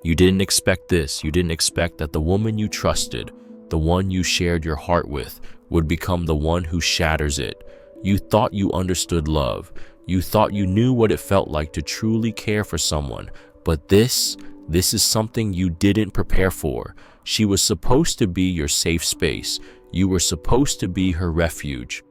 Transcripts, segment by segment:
You didn't expect this. You didn't expect that the woman you trusted, the one you shared your heart with, would become the one who shatters it. You thought you understood love. You thought you knew what it felt like to truly care for someone. But this is something you didn't prepare for. She was supposed to be your safe space. You were supposed to be her refuge.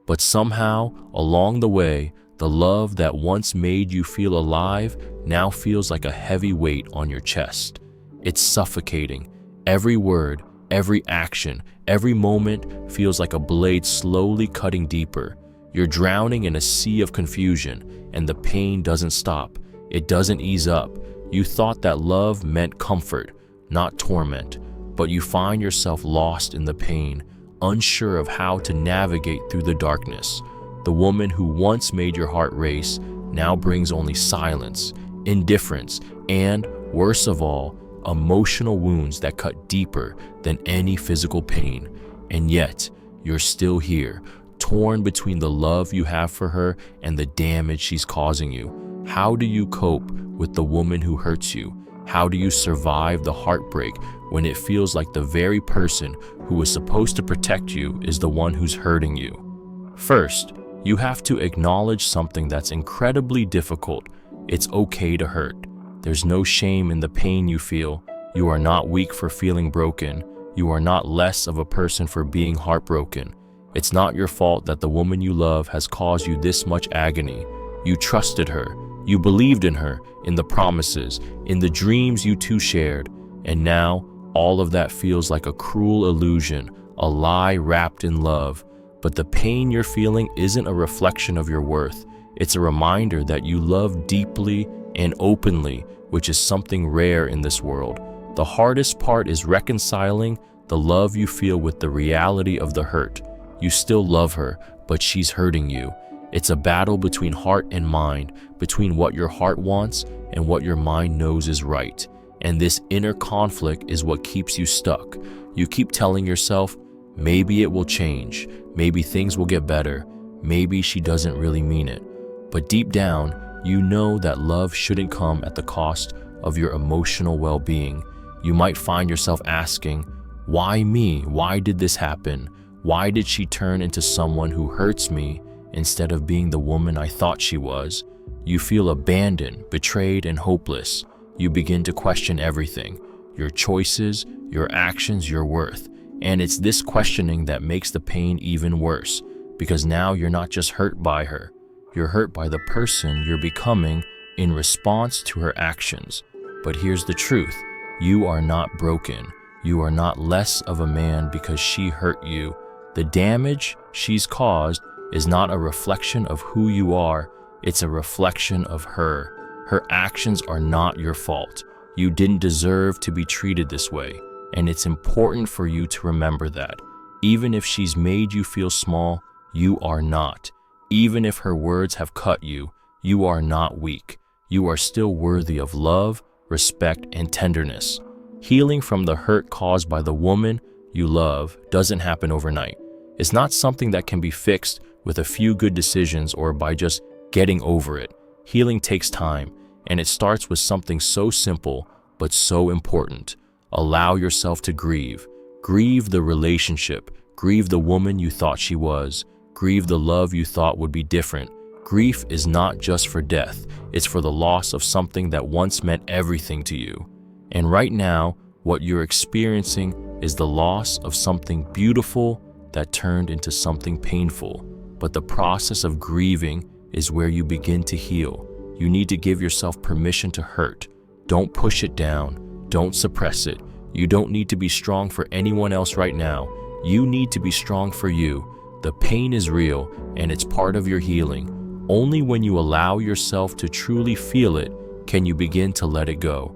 But somehow, along the way, the love that once made you feel alive now feels like a heavy weight on your chest. It's suffocating. Every word, every action, every moment feels like a blade slowly cutting deeper. You're drowning in a sea of confusion, and the pain doesn't stop. It doesn't ease up. You thought that love meant comfort, not torment, but you find yourself lost in the pain, unsure of how to navigate through the darkness. The woman who once made your heart race now brings only silence, indifference, and, worst of all, emotional wounds that cut deeper than any physical pain. And yet, you're still here, torn between the love you have for her and the damage she's causing you. How do you cope with the woman who hurts you? How do you survive the heartbreak when it feels like the very person who was supposed to protect you is the one who's hurting you? First, you have to acknowledge something that's incredibly difficult. It's okay to hurt. There's no shame in the pain you feel. You are not weak for feeling broken. You are not less of a person for being heartbroken. It's not your fault that the woman you love has caused you this much agony. You trusted her. You believed in her, in the promises, in the dreams you two shared. And now, all of that feels like a cruel illusion, a lie wrapped in love. But the pain you're feeling isn't a reflection of your worth. It's a reminder that you love deeply and openly, which is something rare in this world. The hardest part is reconciling the love you feel with the reality of the hurt. You still love her, but she's hurting you. It's a battle between heart and mind, between what your heart wants and what your mind knows is right. And this inner conflict is what keeps you stuck. You keep telling yourself, maybe it will change, maybe things will get better, maybe she doesn't really mean it. But deep down, you know that love shouldn't come at the cost of your emotional well-being. You might find yourself asking, why me? Why did this happen? Why did she turn into someone who hurts me instead of being the woman I thought she was? You feel abandoned, betrayed, and hopeless. You begin to question everything, your choices, your actions, your worth. And it's this questioning that makes the pain even worse, because now you're not just hurt by her, you're hurt by the person you're becoming in response to her actions. But here's the truth, you are not broken. You are not less of a man because she hurt you. The damage she's caused is not a reflection of who you are, it's a reflection of her. Her actions are not your fault. You didn't deserve to be treated this way, and it's important for you to remember that. Even if she's made you feel small, you are not. Even if her words have cut you, you are not weak. You are still worthy of love, respect, and tenderness. Healing from the hurt caused by the woman you love doesn't happen overnight. It's not something that can be fixed with a few good decisions or by just getting over it. Healing takes time, and it starts with something so simple but so important. Allow yourself to grieve. Grieve the relationship. Grieve the woman you thought she was. Grieve the love you thought would be different. Grief is not just for death. It's for the loss of something that once meant everything to you. And right now, what you're experiencing is the loss of something beautiful that turned into something painful. But the process of grieving is where you begin to heal. You need to give yourself permission to hurt. Don't push it down. Don't suppress it. You don't need to be strong for anyone else right now. You need to be strong for you. The pain is real, and it's part of your healing. Only when you allow yourself to truly feel it can you begin to let it go.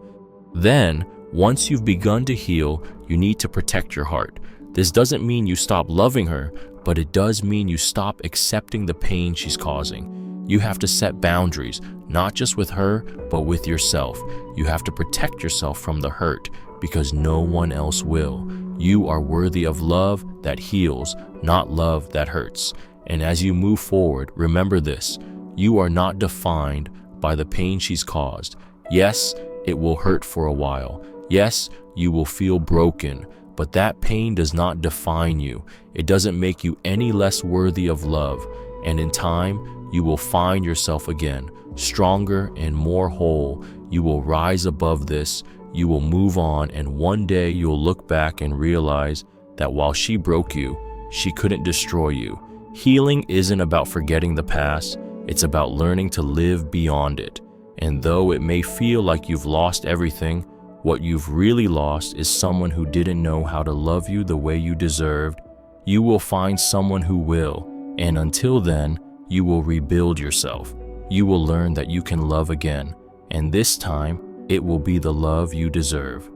Then, once you've begun to heal, you need to protect your heart. This doesn't mean you stop loving her, but it does mean you stop accepting the pain she's causing. You have to set boundaries, not just with her, but with yourself. You have to protect yourself from the hurt, because no one else will. You are worthy of love that heals, not love that hurts. And as you move forward, remember this: you are not defined by the pain she's caused. Yes, It will hurt for a while. Yes, you will feel broken, but that pain does not define you. It doesn't make you any less worthy of love. And in time, you will find yourself again, stronger and more whole. You will rise above this. You will move on, and one day you'll look back and realize that while she broke you, she couldn't destroy you. Healing isn't about forgetting the past. It's about learning to live beyond it. And though it may feel like you've lost everything, what you've really lost is someone who didn't know how to love you the way you deserved. You will find someone who will, and until then, you will rebuild yourself. You will learn that you can love again, and this time, it will be the love you deserve.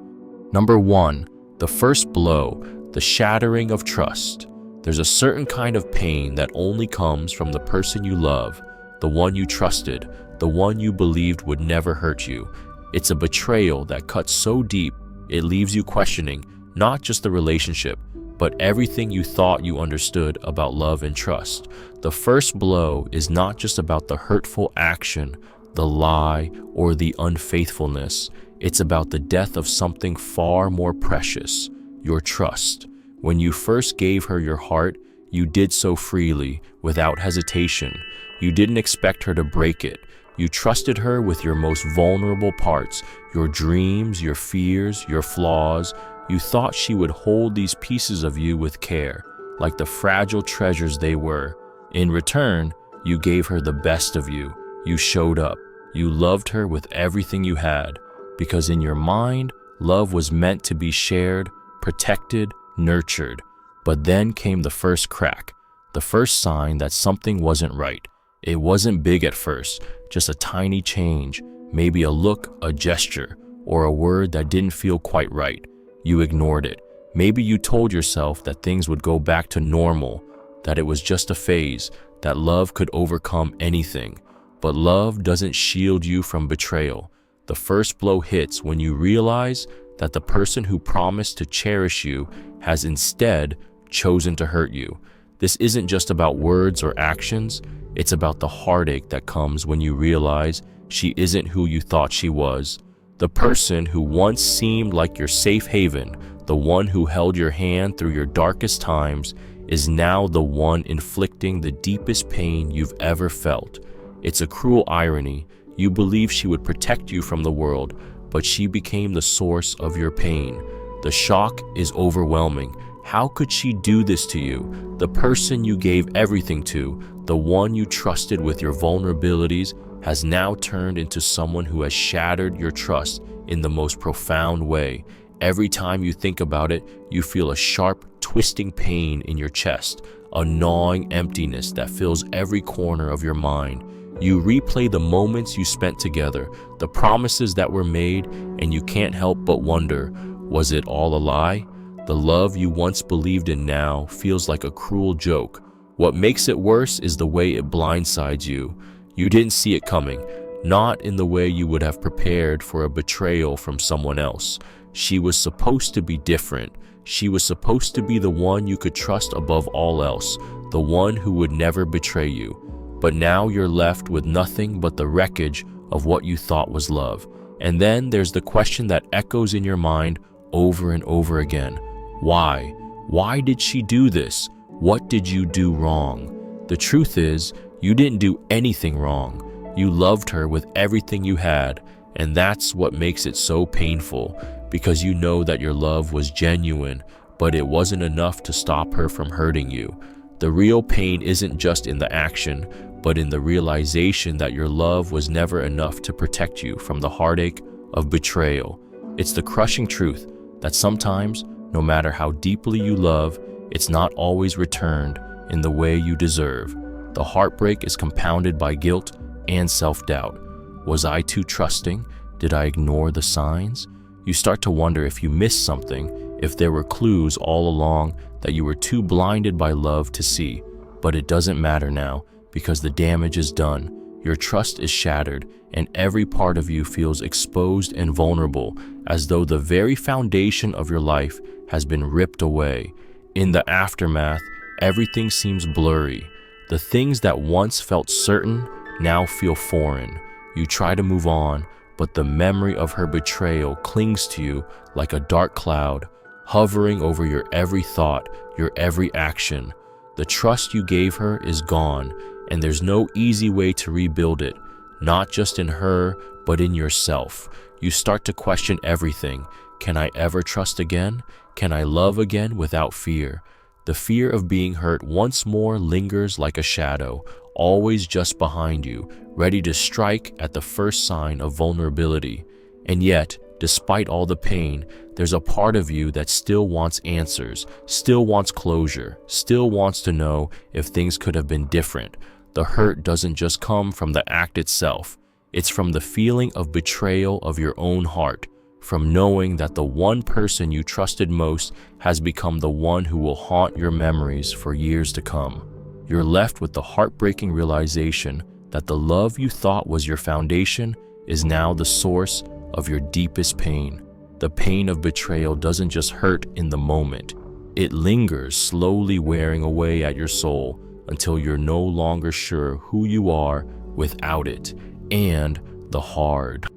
Number 1, the first blow, the shattering of trust. There's a certain kind of pain that only comes from the person you love, the one you trusted, the one you believed would never hurt you. It's a betrayal that cuts so deep, it leaves you questioning not just the relationship, but everything you thought you understood about love and trust. The first blow is not just about the hurtful action, the lie, or the unfaithfulness. It's about the death of something far more precious, your trust. When you first gave her your heart, you did so freely, without hesitation. You didn't expect her to break it. You trusted her with your most vulnerable parts, your dreams, your fears, your flaws. You thought she would hold these pieces of you with care, like the fragile treasures they were. In return, you gave her the best of you. You showed up. You loved her with everything you had, because in your mind, love was meant to be shared, protected, nurtured. But then came the first crack, the first sign that something wasn't right. It wasn't big at first, just a tiny change, maybe a look, a gesture, or a word that didn't feel quite right. You ignored it. Maybe you told yourself that things would go back to normal, that it was just a phase, that love could overcome anything. But love doesn't shield you from betrayal. The first blow hits when you realize that the person who promised to cherish you has instead chosen to hurt you. This isn't just about words or actions. It's about the heartache that comes when you realize she isn't who you thought she was. The person who once seemed like your safe haven, the one who held your hand through your darkest times, is now the one inflicting the deepest pain you've ever felt. It's a cruel irony. You believed she would protect you from the world, but she became the source of your pain. The shock is overwhelming. How could she do this to you? The person you gave everything to, the one you trusted with your vulnerabilities, has now turned into someone who has shattered your trust in the most profound way. Every time you think about it, you feel a sharp, twisting pain in your chest, a gnawing emptiness that fills every corner of your mind. You replay the moments you spent together, the promises that were made, and you can't help but wonder, was it all a lie? The love you once believed in now feels like a cruel joke. What makes it worse is the way it blindsides you. You didn't see it coming, not in the way you would have prepared for a betrayal from someone else. She was supposed to be different. She was supposed to be the one you could trust above all else, the one who would never betray you. But now you're left with nothing but the wreckage of what you thought was love. And then there's the question that echoes in your mind over and over again. Why? Why did she do this? What did you do wrong? The truth is, you didn't do anything wrong. You loved her with everything you had, and that's what makes it so painful, because you know that your love was genuine, but it wasn't enough to stop her from hurting you. The real pain isn't just in the action, but in the realization that your love was never enough to protect you from the heartache of betrayal. It's the crushing truth that sometimes, no matter how deeply you love, it's not always returned in the way you deserve. The heartbreak is compounded by guilt and self-doubt. Was I too trusting? Did I ignore the signs? You start to wonder if you missed something, if there were clues all along that you were too blinded by love to see. But it doesn't matter now, because the damage is done. Your trust is shattered, and every part of you feels exposed and vulnerable, as though the very foundation of your life has been ripped away. In the aftermath, everything seems blurry. The things that once felt certain now feel foreign. You try to move on, but the memory of her betrayal clings to you like a dark cloud, hovering over your every thought, your every action. The trust you gave her is gone, and there's no easy way to rebuild it, not just in her, but in yourself. You start to question everything. Can I ever trust again? Can I love again without fear? The fear of being hurt once more lingers like a shadow, always just behind you, ready to strike at the first sign of vulnerability. And yet, despite all the pain, there's a part of you that still wants answers, still wants closure, still wants to know if things could have been different. The hurt doesn't just come from the act itself. It's from the feeling of betrayal of your own heart, from knowing that the one person you trusted most has become the one who will haunt your memories for years to come. You're left with the heartbreaking realization that the love you thought was your foundation is now the source of your deepest pain. The pain of betrayal doesn't just hurt in the moment. It lingers, slowly wearing away at your soul until you're no longer sure who you are without it. And the hard.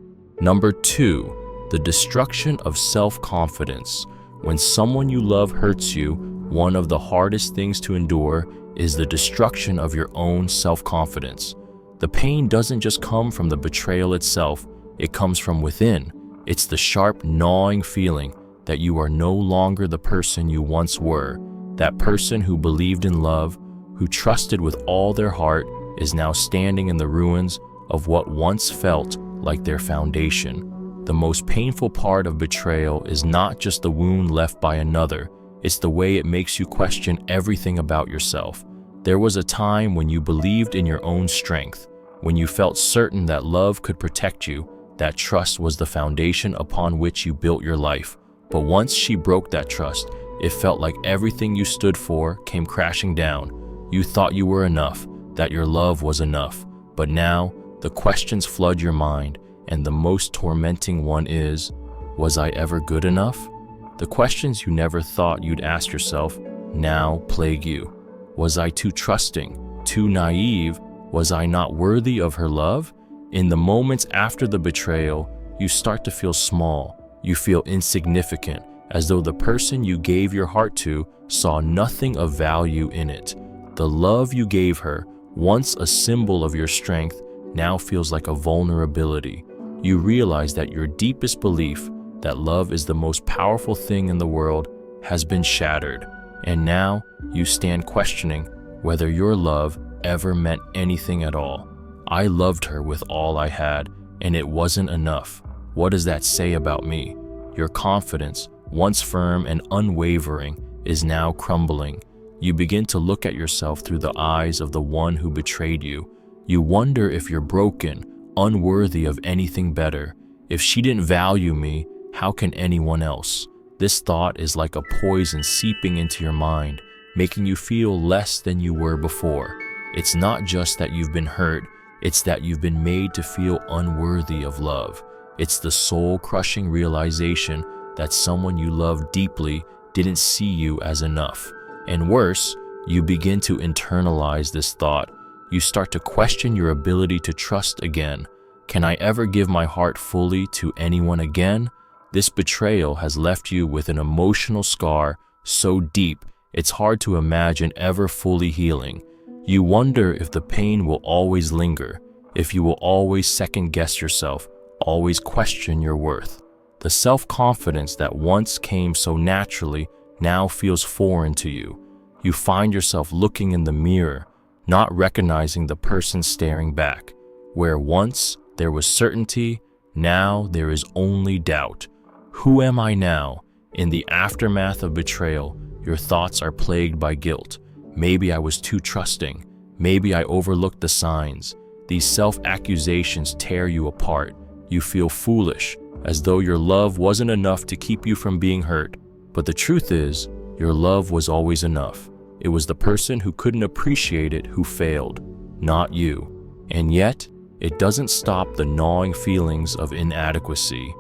Number 2, the destruction of self-confidence. When someone you love hurts you, one of the hardest things to endure is the destruction of your own self-confidence. The pain doesn't just come from the betrayal itself, it comes from within. It's the sharp, gnawing feeling that you are no longer the person you once were. That person who believed in love, who trusted with all their heart, is now standing in the ruins of what once felt like their foundation. The most painful part of betrayal is not just the wound left by another, it's the way it makes you question everything about yourself. There was a time when you believed in your own strength, when you felt certain that love could protect you, that trust was the foundation upon which you built your life. But once she broke that trust, it felt like everything you stood for came crashing down. You thought you were enough, that your love was enough. But now, the questions flood your mind, and the most tormenting one is, was I ever good enough? The questions you never thought you'd ask yourself now plague you. Was I too trusting, too naive? Was I not worthy of her love? In the moments after the betrayal, you start to feel small. You feel insignificant, as though the person you gave your heart to saw nothing of value in it. The love you gave her, once a symbol of your strength, now feels like a vulnerability. You realize that your deepest belief, that love is the most powerful thing in the world, has been shattered. And now you stand questioning whether your love ever meant anything at all. I loved her with all I had, and it wasn't enough. What does that say about me? Your confidence, once firm and unwavering, is now crumbling. You begin to look at yourself through the eyes of the one who betrayed you. You wonder if you're broken, unworthy of anything better. If she didn't value me, how can anyone else? This thought is like a poison seeping into your mind, making you feel less than you were before. It's not just that you've been hurt, it's that you've been made to feel unworthy of love. It's the soul-crushing realization that someone you love deeply didn't see you as enough. And worse, you begin to internalize this thought. You start to question your ability to trust again. Can I ever give my heart fully to anyone again? This betrayal has left you with an emotional scar so deep it's hard to imagine ever fully healing. You wonder if the pain will always linger, if you will always second-guess yourself, always question your worth. The self-confidence that once came so naturally now feels foreign to you. You find yourself looking in the mirror, not recognizing the person staring back. Where once there was certainty, now there is only doubt. Who am I now? In the aftermath of betrayal, your thoughts are plagued by guilt. Maybe I was too trusting. Maybe I overlooked the signs. These self-accusations tear you apart. You feel foolish, as though your love wasn't enough to keep you from being hurt. But the truth is, your love was always enough. It was the person who couldn't appreciate it who failed, not you. And yet, it doesn't stop the gnawing feelings of inadequacy.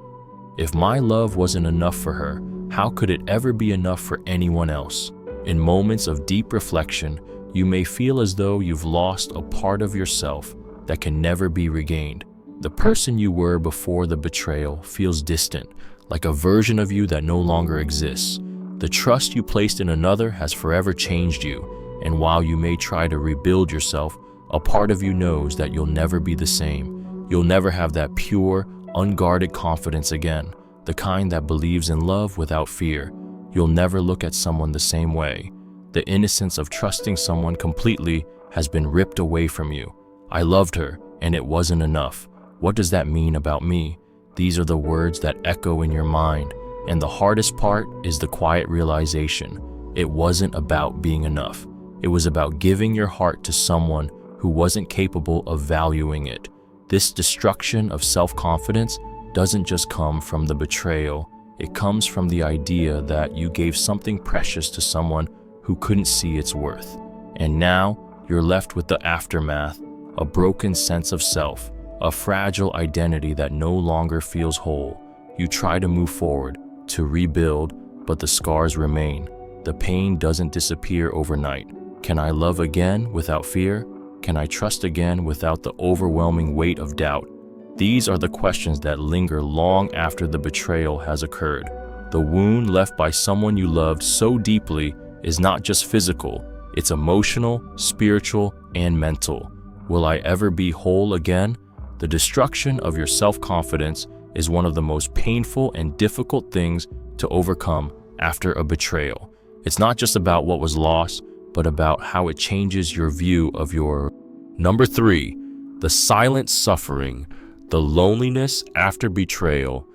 If my love wasn't enough for her, how could it ever be enough for anyone else? In moments of deep reflection, you may feel as though you've lost a part of yourself that can never be regained. The person you were before the betrayal feels distant, like a version of you that no longer exists. The trust you placed in another has forever changed you, and while you may try to rebuild yourself, a part of you knows that you'll never be the same. You'll never have that pure, unguarded confidence again, the kind that believes in love without fear. You'll never look at someone the same way. The innocence of trusting someone completely has been ripped away from you. I loved her, and it wasn't enough. What does that mean about me? These are the words that echo in your mind, and the hardest part is the quiet realization. It wasn't about being enough. It was about giving your heart to someone who wasn't capable of valuing it. This destruction of self-confidence doesn't just come from the betrayal. It comes from the idea that you gave something precious to someone who couldn't see its worth. And now you're left with the aftermath, a broken sense of self, a fragile identity that no longer feels whole. You try to move forward, to rebuild, but the scars remain. The pain doesn't disappear overnight. Can I love again without fear? Can I trust again without the overwhelming weight of doubt? These are the questions that linger long after the betrayal has occurred. The wound left by someone you loved so deeply is not just physical, it's emotional, spiritual, and mental. Will I ever be whole again? The destruction of your self-confidence is one of the most painful and difficult things to overcome after a betrayal. It's not just about what was lost, but about how it changes your view of your... Number 3, the silent suffering, the loneliness after betrayal.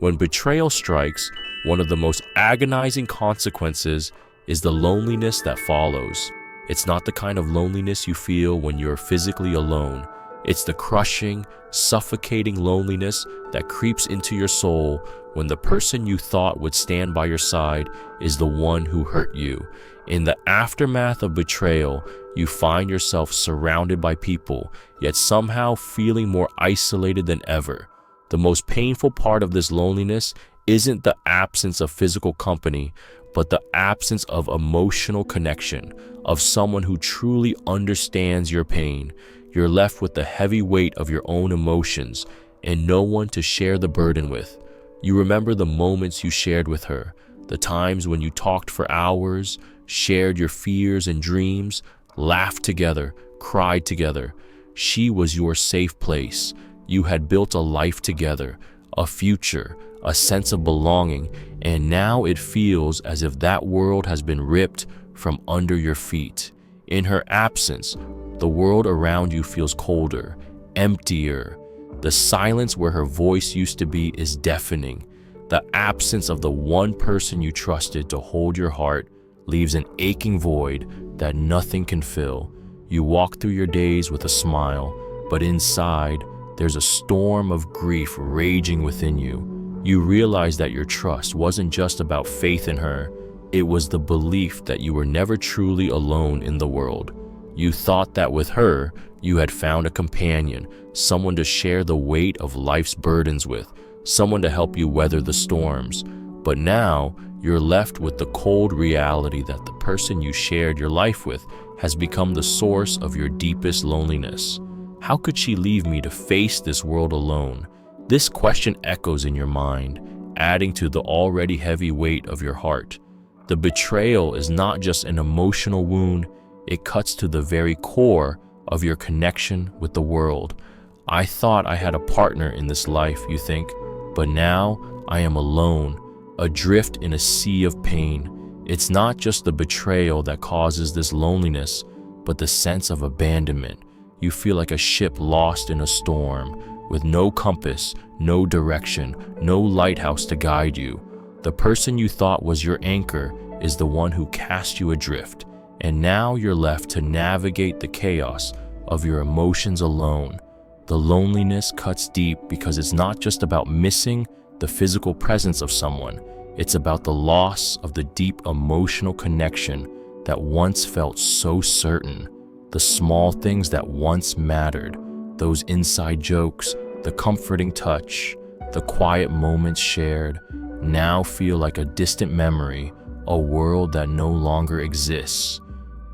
When betrayal strikes, one of the most agonizing consequences is the loneliness that follows. It's not the kind of loneliness you feel when you're physically alone. It's the crushing, suffocating loneliness that creeps into your soul when the person you thought would stand by your side is the one who hurt you. In the aftermath of betrayal, you find yourself surrounded by people, yet somehow feeling more isolated than ever. The most painful part of this loneliness isn't the absence of physical company, but the absence of emotional connection, of someone who truly understands your pain. You're left with the heavy weight of your own emotions and no one to share the burden with. You remember the moments you shared with her, the times when you talked for hours, shared your fears and dreams, laughed together, cried together. She was your safe place. You had built a life together, a future, a sense of belonging, and now it feels as if that world has been ripped from under your feet. In her absence, the world around you feels colder, emptier. The silence where her voice used to be is deafening. The absence of the one person you trusted to hold your heart leaves an aching void that nothing can fill. You walk through your days with a smile, but inside, there's a storm of grief raging within you. You realize that your trust wasn't just about faith in her, it was the belief that you were never truly alone in the world. You thought that with her, you had found a companion, someone to share the weight of life's burdens with, someone to help you weather the storms. But now, you're left with the cold reality that the person you shared your life with has become the source of your deepest loneliness. How could she leave me to face this world alone? This question echoes in your mind, adding to the already heavy weight of your heart. The betrayal is not just an emotional wound, it cuts to the very core of your connection with the world. I thought I had a partner in this life, you think, but now I am alone, adrift in a sea of pain. It's not just the betrayal that causes this loneliness, but the sense of abandonment. You feel like a ship lost in a storm, with no compass, no direction, no lighthouse to guide you. The person you thought was your anchor is the one who cast you adrift, and now you're left to navigate the chaos of your emotions alone. The loneliness cuts deep because it's not just about missing the physical presence of someone, it's about the loss of the deep emotional connection that once felt so certain. The small things that once mattered, those inside jokes, the comforting touch, the quiet moments shared, now feel like a distant memory, a world that no longer exists.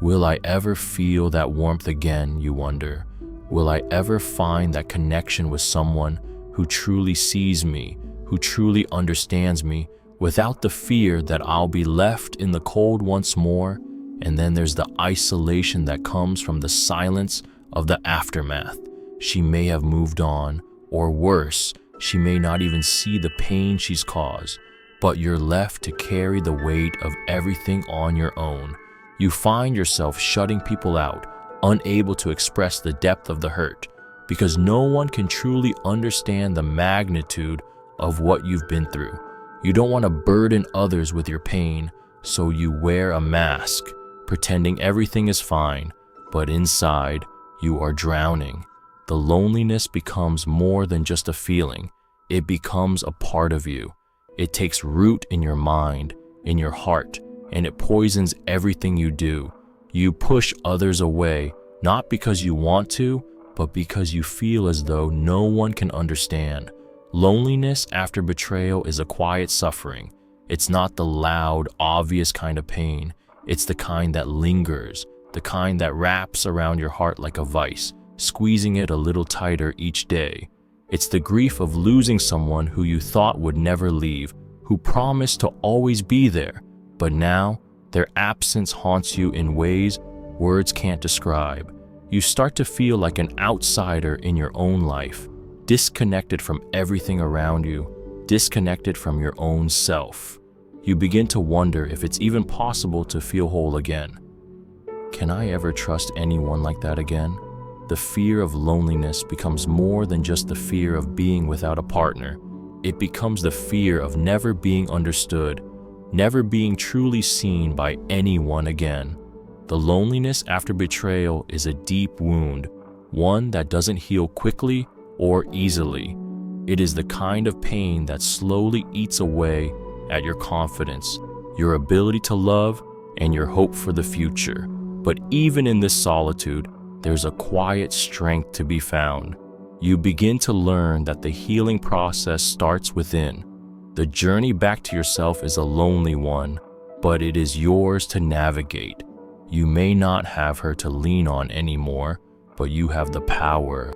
Will I ever feel that warmth again, you wonder? Will I ever find that connection with someone who truly sees me, who truly understands me, without the fear that I'll be left in the cold once more? And then there's the isolation that comes from the silence of the aftermath. She may have moved on, or worse, she may not even see the pain she's caused, but you're left to carry the weight of everything on your own. You find yourself shutting people out, unable to express the depth of the hurt, because no one can truly understand the magnitude of what you've been through. You don't want to burden others with your pain, so you wear a mask, pretending everything is fine, but inside, you are drowning. The loneliness becomes more than just a feeling. It becomes a part of you. It takes root in your mind, in your heart, and it poisons everything you do. You push others away, not because you want to, but because you feel as though no one can understand. Loneliness after betrayal is a quiet suffering. It's not the loud, obvious kind of pain. It's the kind that lingers, the kind that wraps around your heart like a vice, squeezing it a little tighter each day. It's the grief of losing someone who you thought would never leave, who promised to always be there, but now their absence haunts you in ways words can't describe. You start to feel like an outsider in your own life, disconnected from everything around you, disconnected from your own self. You begin to wonder if it's even possible to feel whole again. Can I ever trust anyone like that again? The fear of loneliness becomes more than just the fear of being without a partner. It becomes the fear of never being understood, never being truly seen by anyone again. The loneliness after betrayal is a deep wound, one that doesn't heal quickly or easily. It is the kind of pain that slowly eats away at your confidence, your ability to love, and your hope for the future. But even in this solitude, there's a quiet strength to be found. You begin to learn that the healing process starts within. The journey back to yourself is a lonely one, but it is yours to navigate. You may not have her to lean on anymore, but you have the power.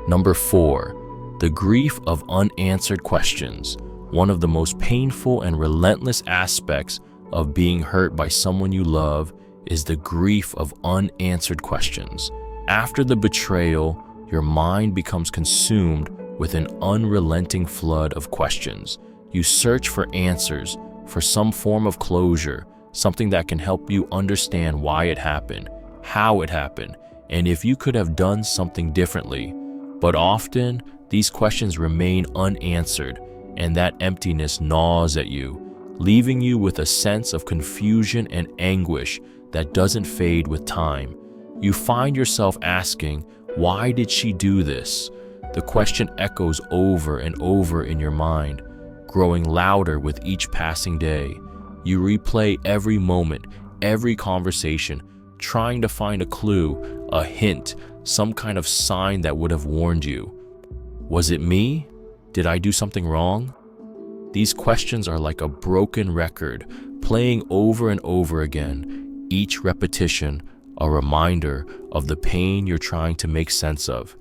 Number 4, the grief of unanswered questions. One of the most painful and relentless aspects of being hurt by someone you love is the grief of unanswered questions. After the betrayal, your mind becomes consumed with an unrelenting flood of questions. You search for answers, for some form of closure, something that can help you understand why it happened, how it happened, and if you could have done something differently. But often, these questions remain unanswered, and that emptiness gnaws at you, leaving you with a sense of confusion and anguish that doesn't fade with time. You find yourself asking, why did she do this? The question echoes over and over in your mind, growing louder with each passing day. You replay every moment, every conversation, trying to find a clue, a hint, some kind of sign that would have warned you. Was it me? Did I do something wrong? These questions are like a broken record, playing over and over again, each repetition a reminder of the pain you're trying to make sense of.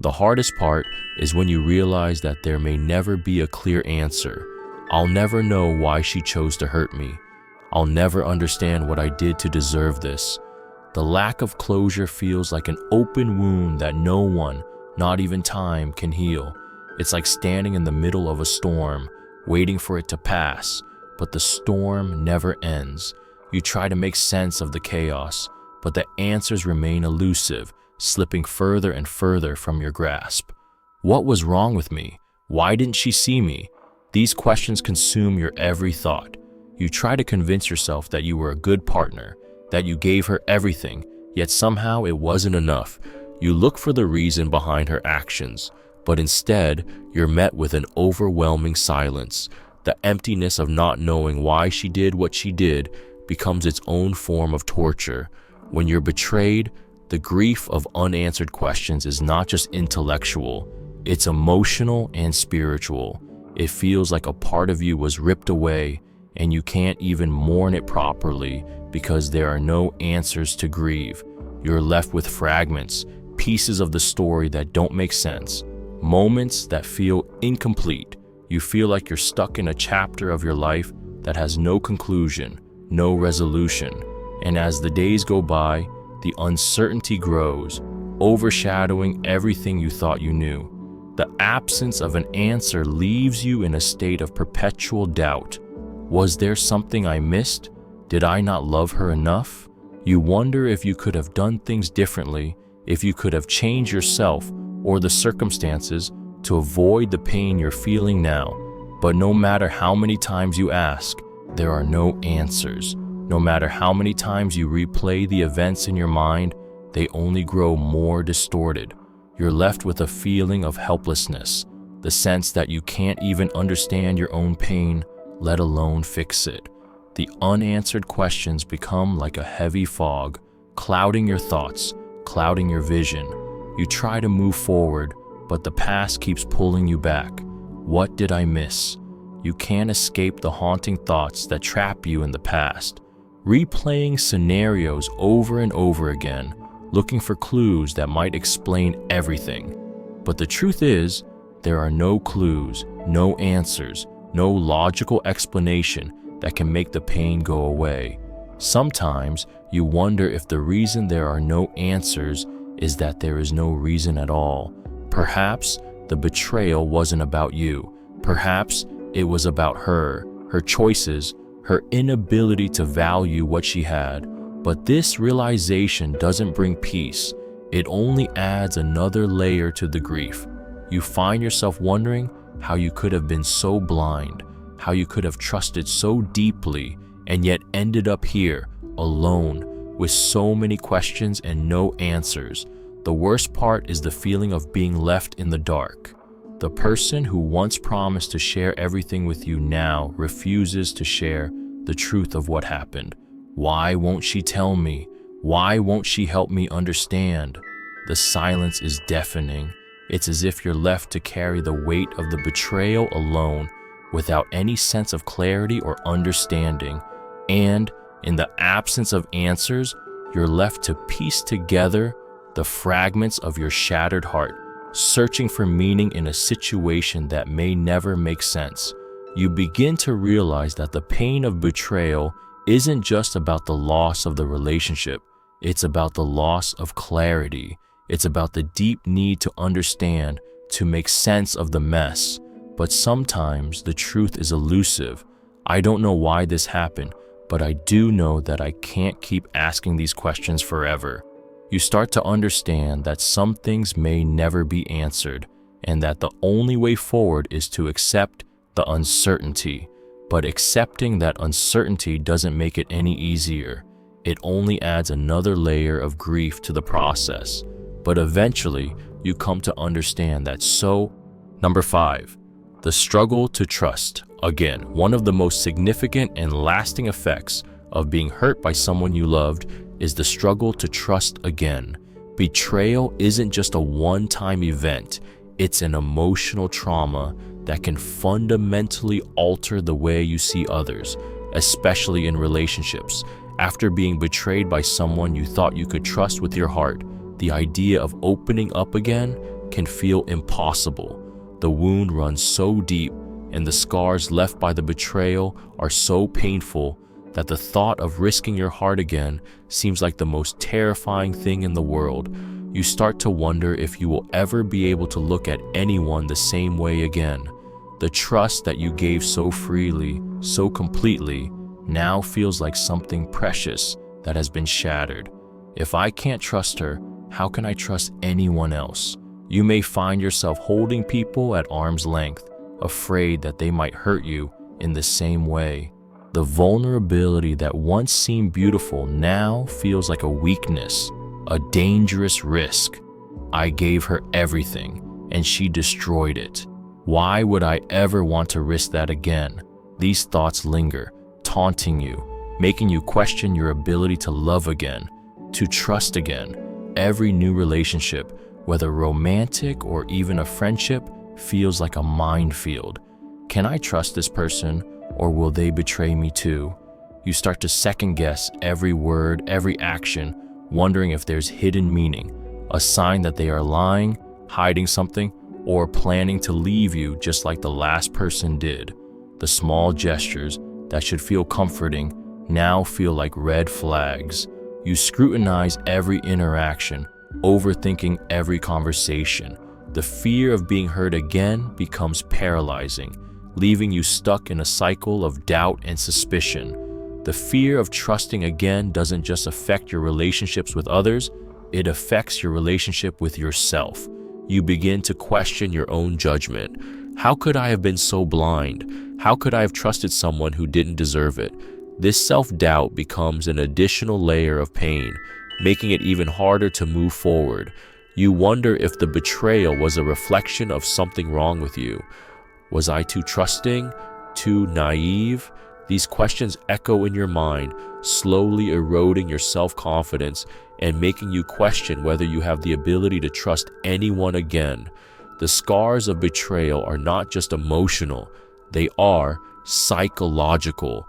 The hardest part is when you realize that there may never be a clear answer. I'll never know why she chose to hurt me. I'll never understand what I did to deserve this. The lack of closure feels like an open wound that no one, not even time, can heal. It's like standing in the middle of a storm, waiting for it to pass, but the storm never ends. You try to make sense of the chaos, but the answers remain elusive, slipping further and further from your grasp. What was wrong with me? Why didn't she see me? These questions consume your every thought. You try to convince yourself that you were a good partner, that you gave her everything, yet somehow it wasn't enough. You look for the reason behind her actions, but instead, you're met with an overwhelming silence. The emptiness of not knowing why she did what she did becomes its own form of torture. When you're betrayed, the grief of unanswered questions is not just intellectual, it's emotional and spiritual. It feels like a part of you was ripped away, and you can't even mourn it properly because there are no answers to grieve. You're left with fragments, pieces of the story that don't make sense, moments that feel incomplete. You feel like you're stuck in a chapter of your life that has no conclusion, no resolution. And as the days go by, the uncertainty grows, overshadowing everything you thought you knew. The absence of an answer leaves you in a state of perpetual doubt. Was there something I missed? Did I not love her enough? You wonder if you could have done things differently, if you could have changed yourself or the circumstances to avoid the pain you're feeling now. But no matter how many times you ask, there are no answers. No matter how many times you replay the events in your mind, they only grow more distorted. You're left with a feeling of helplessness, the sense that you can't even understand your own pain, let alone fix it. The unanswered questions become like a heavy fog, clouding your thoughts, clouding your vision. You try to move forward, but the past keeps pulling you back. What did I miss? You can't escape the haunting thoughts that trap you in the past, replaying scenarios over and over again, looking for clues that might explain everything. But the truth is, there are no clues, no answers, no logical explanation that can make the pain go away. Sometimes you wonder if the reason there are no answers is that there is no reason at all. Perhaps the betrayal wasn't about you. Perhaps it was about her, her choices, her inability to value what she had. But this realization doesn't bring peace. It only adds another layer to the grief. You find yourself wondering how you could have been so blind, how you could have trusted so deeply and yet ended up here, alone, with so many questions and no answers. The worst part is the feeling of being left in the dark. The person who once promised to share everything with you now refuses to share the truth of what happened. Why won't she tell me? Why won't she help me understand? The silence is deafening. It's as if you're left to carry the weight of the betrayal alone, without any sense of clarity or understanding. And in the absence of answers, you're left to piece together the fragments of your shattered heart, searching for meaning in a situation that may never make sense. You begin to realize that the pain of betrayal isn't just about the loss of the relationship. It's about the loss of clarity. It's about the deep need to understand, to make sense of the mess. But sometimes the truth is elusive. I don't know why this happened, but I do know that I can't keep asking these questions forever. You start to understand that some things may never be answered, and that the only way forward is to accept the uncertainty. But accepting that uncertainty doesn't make it any easier. It only adds another layer of grief to the process. But eventually, you come to understand that. So, number 5, the struggle to trust. Again, one of the most significant and lasting effects of being hurt by someone you loved is the struggle to trust again. Betrayal isn't just a one-time event. It's an emotional trauma that can fundamentally alter the way you see others, especially in relationships. After being betrayed by someone you thought you could trust with your heart, the idea of opening up again can feel impossible. The wound runs so deep, and the scars left by the betrayal are so painful that the thought of risking your heart again seems like the most terrifying thing in the world. You start to wonder if you will ever be able to look at anyone the same way again. The trust that you gave so freely, so completely, now feels like something precious that has been shattered. If I can't trust her, how can I trust anyone else? You may find yourself holding people at arm's length, afraid that they might hurt you in the same way. The vulnerability that once seemed beautiful now feels like a weakness, a dangerous risk. I gave her everything, and she destroyed it. Why would I ever want to risk that again? These thoughts linger, taunting you, making you question your ability to love again, to trust again. Every new relationship, whether romantic or even a friendship, feels like a minefield. Can I trust this person, or will they betray me too? You start to second guess every word, every action, wondering if there's hidden meaning, a sign that they are lying, hiding something, or planning to leave you just like the last person did. The small gestures that should feel comforting now feel like red flags. You scrutinize every interaction, overthinking every conversation. The fear of being hurt again becomes paralyzing, leaving you stuck in a cycle of doubt and suspicion. The fear of trusting again doesn't just affect your relationships with others, it affects your relationship with yourself. You begin to question your own judgment. How could I have been so blind? How could I have trusted someone who didn't deserve it? This self-doubt becomes an additional layer of pain, making it even harder to move forward. You wonder if the betrayal was a reflection of something wrong with you. Was I too trusting? Too naive? These questions echo in your mind, slowly eroding your self-confidence and making you question whether you have the ability to trust anyone again. The scars of betrayal are not just emotional, they are psychological.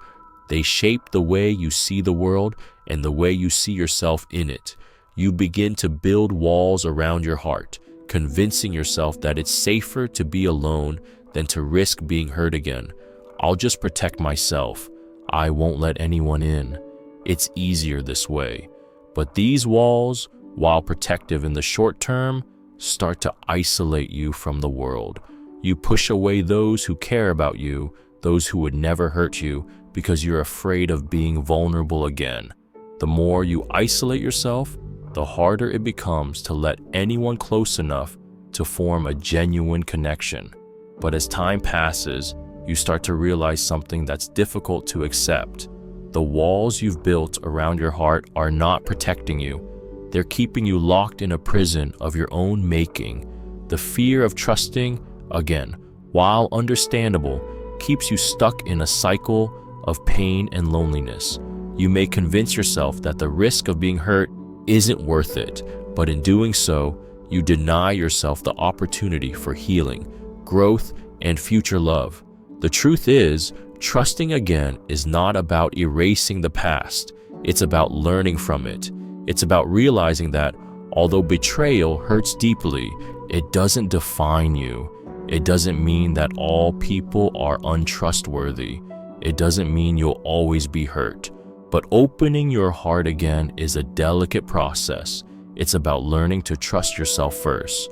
They shape the way you see the world and the way you see yourself in it. You begin to build walls around your heart, convincing yourself that it's safer to be alone than to risk being hurt again. I'll just protect myself. I won't let anyone in. It's easier this way. But these walls, while protective in the short term, start to isolate you from the world. You push away those who care about you, those who would never hurt you, because you're afraid of being vulnerable again. The more you isolate yourself, the harder it becomes to let anyone close enough to form a genuine connection. But as time passes, you start to realize something that's difficult to accept. The walls you've built around your heart are not protecting you. They're keeping you locked in a prison of your own making. The fear of trusting, again, while understandable, keeps you stuck in a cycle of pain and loneliness. You may convince yourself that the risk of being hurt isn't worth it, but in doing so, you deny yourself the opportunity for healing, growth, and future love. The truth is, trusting again is not about erasing the past. It's about learning from it. It's about realizing that, although betrayal hurts deeply, it doesn't define you. It doesn't mean that all people are untrustworthy. It doesn't mean you'll always be hurt. But opening your heart again is a delicate process. It's about learning to trust yourself first.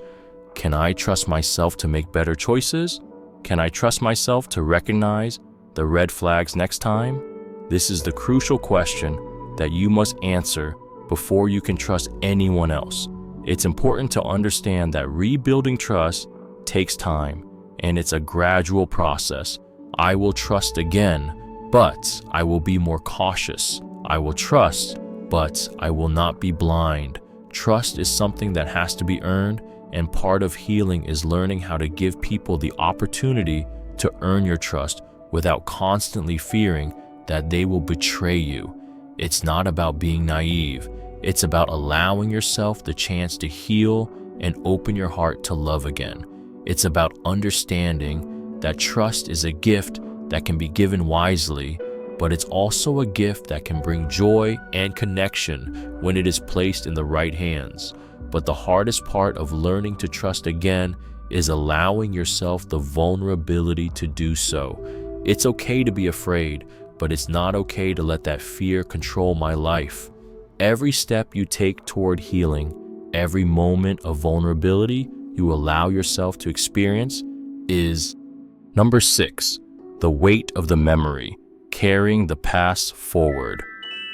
Can I trust myself to make better choices? Can I trust myself to recognize the red flags next time? This is the crucial question that you must answer before you can trust anyone else. It's important to understand that rebuilding trust takes time, and it's a gradual process. I will trust again, but I will be more cautious. I will trust, but I will not be blind. Trust is something that has to be earned, and part of healing is learning how to give people the opportunity to earn your trust without constantly fearing that they will betray you. It's not about being naive. It's about allowing yourself the chance to heal and open your heart to love again. It's about understanding that trust is a gift that can be given wisely, but it's also a gift that can bring joy and connection when it is placed in the right hands. But the hardest part of learning to trust again is allowing yourself the vulnerability to do so. It's okay to be afraid, but it's not okay to let that fear control my life. Every step you take toward healing, every moment of vulnerability you allow yourself to experience is number 6, the weight of the memory, carrying the past forward.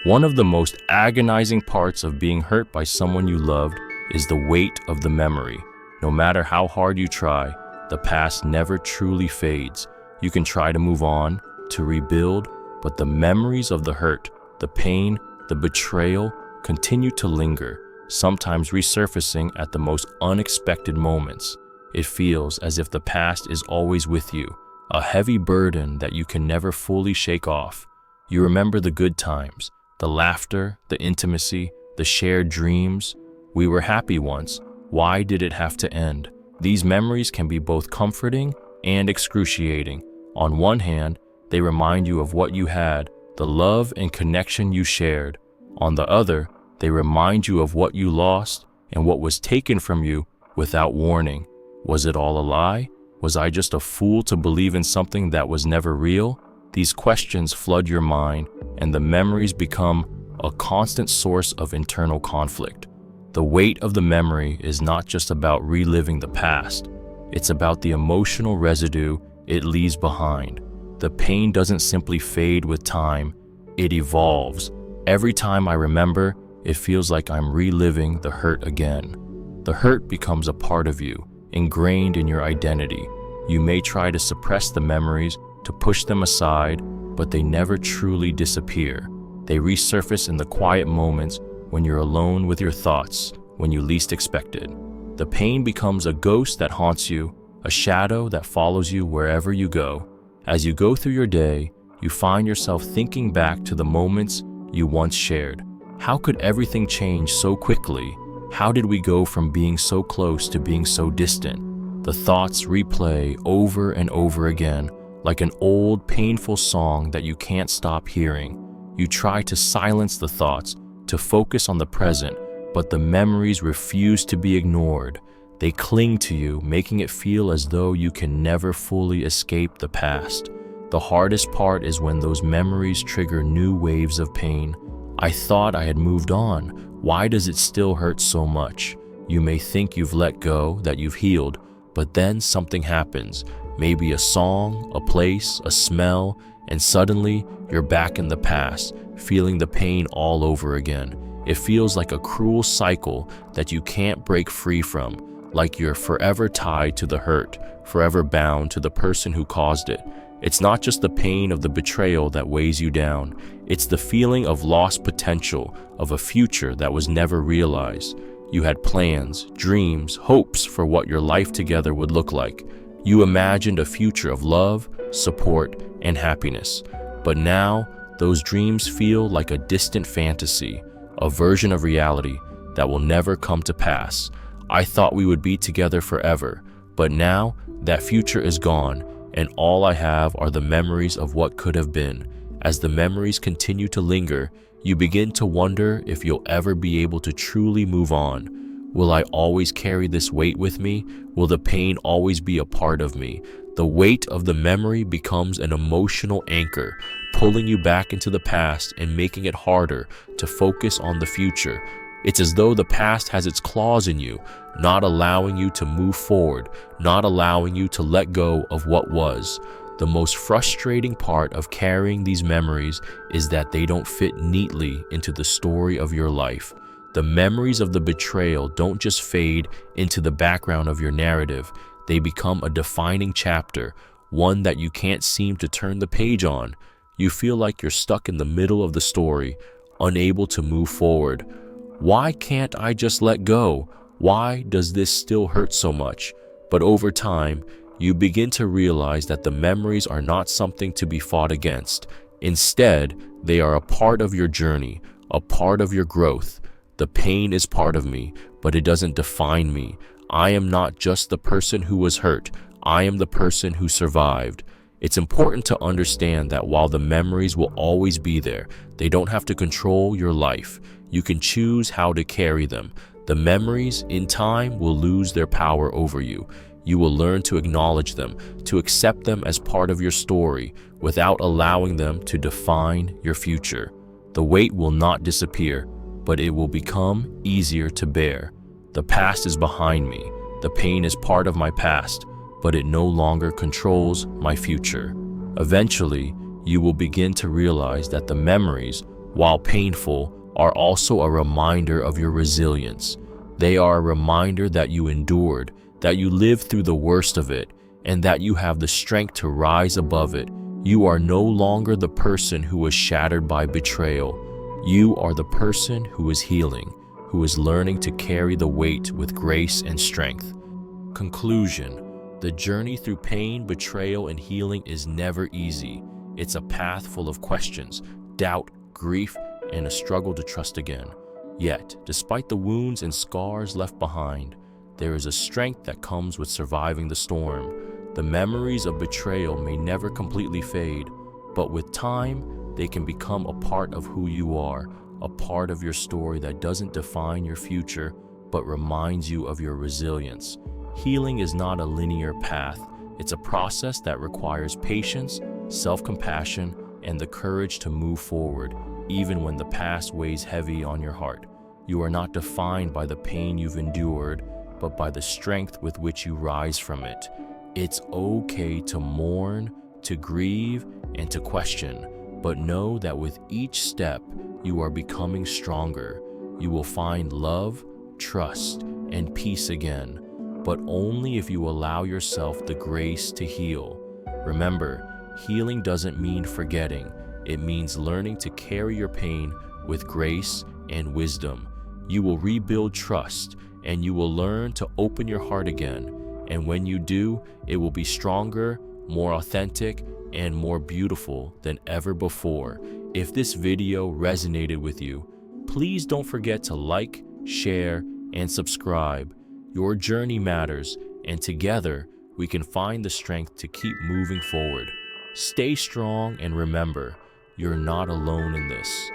One of the most agonizing parts of being hurt by someone you loved is the weight of the memory. No matter how hard you try, the past never truly fades. You can try to move on, to rebuild, but the memories of the hurt, the pain, the betrayal continue to linger, sometimes resurfacing at the most unexpected moments. It feels as if the past is always with you, a heavy burden that you can never fully shake off. You remember the good times, the laughter, the intimacy, the shared dreams. We were happy once. Why did it have to end? These memories can be both comforting and excruciating. On one hand, they remind you of what you had, the love and connection you shared. On the other, they remind you of what you lost And what was taken from you without warning? Was it all a lie? Was I just a fool to believe in something that was never real? These questions flood your mind, and the memories become a constant source of internal conflict. The weight of the memory is not just about reliving the past. It's about the emotional residue it leaves behind. The pain doesn't simply fade with time, it evolves. Every time I remember, it feels like I'm reliving the hurt again. The hurt becomes a part of you, ingrained in your identity. You may try to suppress the memories, to push them aside, but they never truly disappear. They resurface in the quiet moments when you're alone with your thoughts, when you least expect it. The pain becomes a ghost that haunts you, a shadow that follows you wherever you go. As you go through your day, you find yourself thinking back to the moments you once shared. How could everything change so quickly? How did we go from being so close to being so distant? The thoughts replay over and over again, like an old, painful song that you can't stop hearing. You try to silence the thoughts, to focus on the present, but the memories refuse to be ignored. They cling to you, making it feel as though you can never fully escape the past. The hardest part is when those memories trigger new waves of pain. I thought I had moved on. Why does it still hurt so much? You may think you've let go, that you've healed, but then something happens. Maybe a song, a place, a smell, and suddenly you're back in the past, feeling the pain all over again. It feels like a cruel cycle that you can't break free from, like you're forever tied to the hurt, forever bound to the person who caused it. It's not just the pain of the betrayal that weighs you down. It's the feeling of lost potential, of a future that was never realized. You had plans, dreams, hopes for what your life together would look like. You imagined a future of love, support, and happiness. But now, those dreams feel like a distant fantasy, a version of reality that will never come to pass. I thought we would be together forever, but now that future is gone, and all I have are the memories of what could have been. As the memories continue to linger, you begin to wonder if you'll ever be able to truly move on. Will I always carry this weight with me? Will the pain always be a part of me? The weight of the memory becomes an emotional anchor, pulling you back into the past and making it harder to focus on the future. It's as though the past has its claws in you, not allowing you to move forward, not allowing you to let go of what was. The most frustrating part of carrying these memories is that they don't fit neatly into the story of your life. The memories of the betrayal don't just fade into the background of your narrative. They become a defining chapter, one that you can't seem to turn the page on. You feel like you're stuck in the middle of the story, unable to move forward. Why can't I just let go? Why does this still hurt so much? But over time, you begin to realize that the memories are not something to be fought against. Instead, they are a part of your journey, a part of your growth. The pain is part of me, but it doesn't define me. I am not just the person who was hurt. I am the person who survived. It's important to understand that while the memories will always be there, they don't have to control your life. You can choose how to carry them. The memories, in time, will lose their power over you. You will learn to acknowledge them, to accept them as part of your story, without allowing them to define your future. The weight will not disappear, but it will become easier to bear. The past is behind me. The pain is part of my past, but it no longer controls my future. Eventually, you will begin to realize that the memories, while painful, are also a reminder of your resilience. They are a reminder that you endured, that you lived through the worst of it, and that you have the strength to rise above it. You are no longer the person who was shattered by betrayal. You are the person who is healing, who is learning to carry the weight with grace and strength. Conclusion: the journey through pain, betrayal, and healing is never easy. It's a path full of questions, doubt, grief, and a struggle to trust again. Yet, despite the wounds and scars left behind, there is a strength that comes with surviving the storm. The memories of betrayal may never completely fade, but with time, they can become a part of who you are, a part of your story that doesn't define your future, but reminds you of your resilience. Healing is not a linear path. It's a process that requires patience, self-compassion, and the courage to move forward, even when the past weighs heavy on your heart. You are not defined by the pain you've endured, but by the strength with which you rise from it. It's okay to mourn, to grieve, and to question, but know that with each step, you are becoming stronger. You will find love, trust, and peace again, but only if you allow yourself the grace to heal. Remember, healing doesn't mean forgetting. It means learning to carry your pain with grace and wisdom. You will rebuild trust, and you will learn to open your heart again. And when you do, it will be stronger, more authentic, and more beautiful than ever before. If this video resonated with you, please don't forget to like, share, and subscribe. Your journey matters, and together we can find the strength to keep moving forward. Stay strong and remember, you're not alone in this.